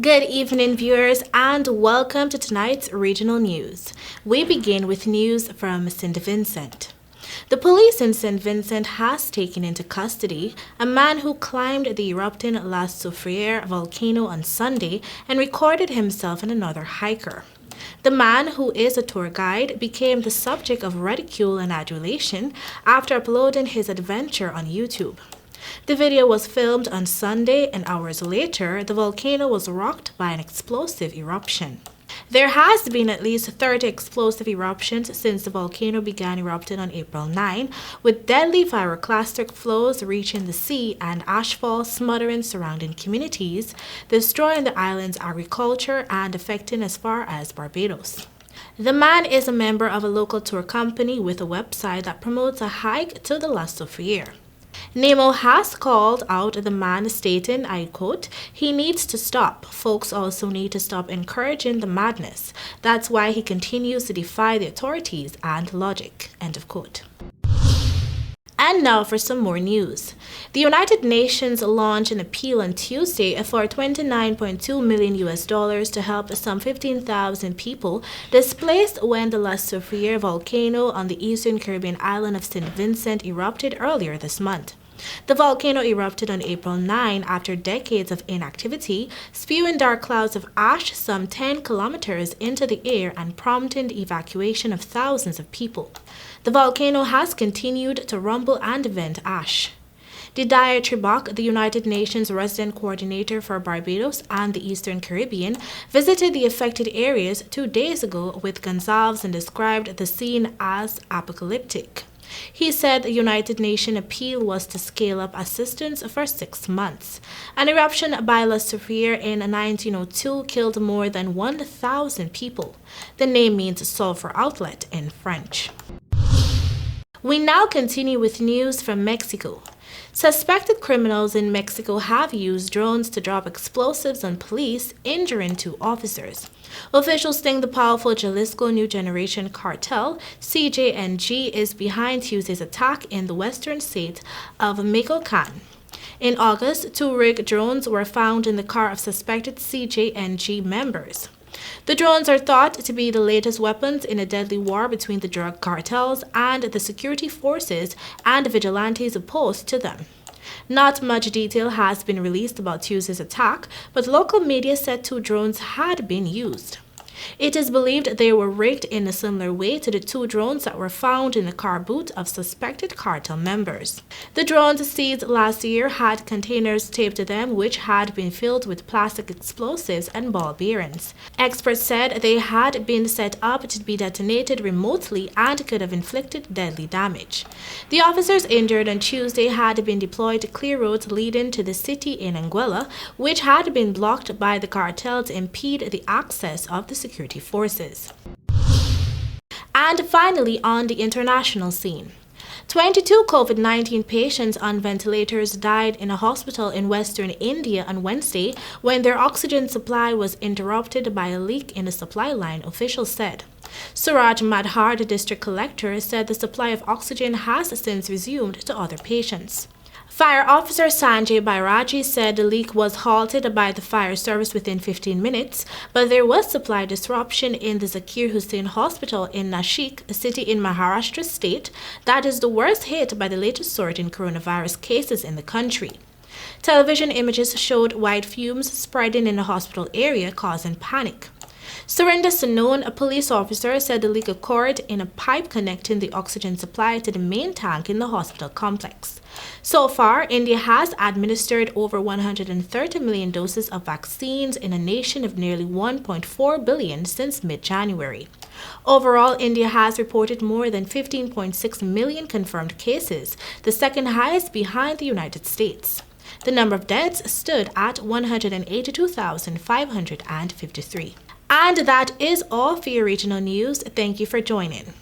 Good evening, viewers, and welcome to tonight's regional news. We begin with news from St. Vincent. The police in St. Vincent has taken into custody a man who climbed the erupting La Soufriere volcano on Sunday and recorded himself and another hiker. The man, who is a tour guide, became the subject of ridicule and adulation after uploading his adventure on YouTube. The video was filmed on Sunday, and hours later, the volcano was rocked by an explosive eruption. There has been at least 30 explosive eruptions since the volcano began erupting on April 9, with deadly pyroclastic flows reaching the sea and ashfall smothering surrounding communities, destroying the island's agriculture and affecting as far as Barbados. The man is a member of a local tour company with a website that promotes a hike to the La Soufriere. Nemo has called out the man, stating, I quote, "He needs to stop. Folks also need to stop encouraging the madness. That's why he continues to defy the authorities and logic." End of quote. And now for some more news. The United Nations launched an appeal on Tuesday for $29.2 million to help some 15,000 people displaced when the La Soufriere volcano on the eastern Caribbean island of St. Vincent erupted earlier this month. The volcano erupted on April 9 after decades of inactivity, spewing dark clouds of ash some 10 kilometers into the air and prompting the evacuation of thousands of people. The volcano has continued to rumble and vent ash. Didier Tribak, the United Nations resident coordinator for Barbados and the Eastern Caribbean, visited the affected areas 2 days ago with Gonzalez and described the scene as apocalyptic. He said the United Nations appeal was to scale up assistance for 6 months. An eruption by La Soufriere in 1902 killed more than 1,000 people. The name means sulfur outlet in French. We now continue with news from Mexico. Suspected criminals in Mexico have used drones to drop explosives on police, injuring 2 officers. Officials think the powerful Jalisco New Generation cartel, CJNG, is behind Tuesday's attack in the western state of Michoacan. In August, 2 rigged drones were found in the car of suspected CJNG members. The drones are thought to be the latest weapons in a deadly war between the drug cartels and the security forces and vigilantes opposed to them. Not much detail has been released about Tuesday's attack, but local media said 2 drones had been used. It is believed they were rigged in a similar way to the 2 drones that were found in the car boot of suspected cartel members. The drones seized last year had containers taped to them which had been filled with plastic explosives and ball bearings. Experts said they had been set up to be detonated remotely and could have inflicted deadly damage. The officers injured on Tuesday had been deployed to clear roads leading to the city in Anguilla, which had been blocked by the cartel to impede the access of the security forces. And finally, on the international scene. 22 COVID-19 patients on ventilators died in a hospital in western India on Wednesday when their oxygen supply was interrupted by a leak in the supply line, officials said. Suraj Madhar, the district collector, said the supply of oxygen has since resumed to other patients. Fire Officer Sanjay Bairaji said the leak was halted by the fire service within 15 minutes, but there was supply disruption in the Zakir Hussain Hospital in Nashik, a city in Maharashtra state that is the worst hit by the latest surge in coronavirus cases in the country. Television images showed white fumes spreading in the hospital area, causing panic. Surinder Sonon, a police officer, said the leak occurred in a pipe connecting the oxygen supply to the main tank in the hospital complex. So far, India has administered over 130 million doses of vaccines in a nation of nearly 1.4 billion since mid-January. Overall, India has reported more than 15.6 million confirmed cases, the second highest behind the United States. The number of deaths stood at 182,553. And that is all for your regional news. Thank you for joining.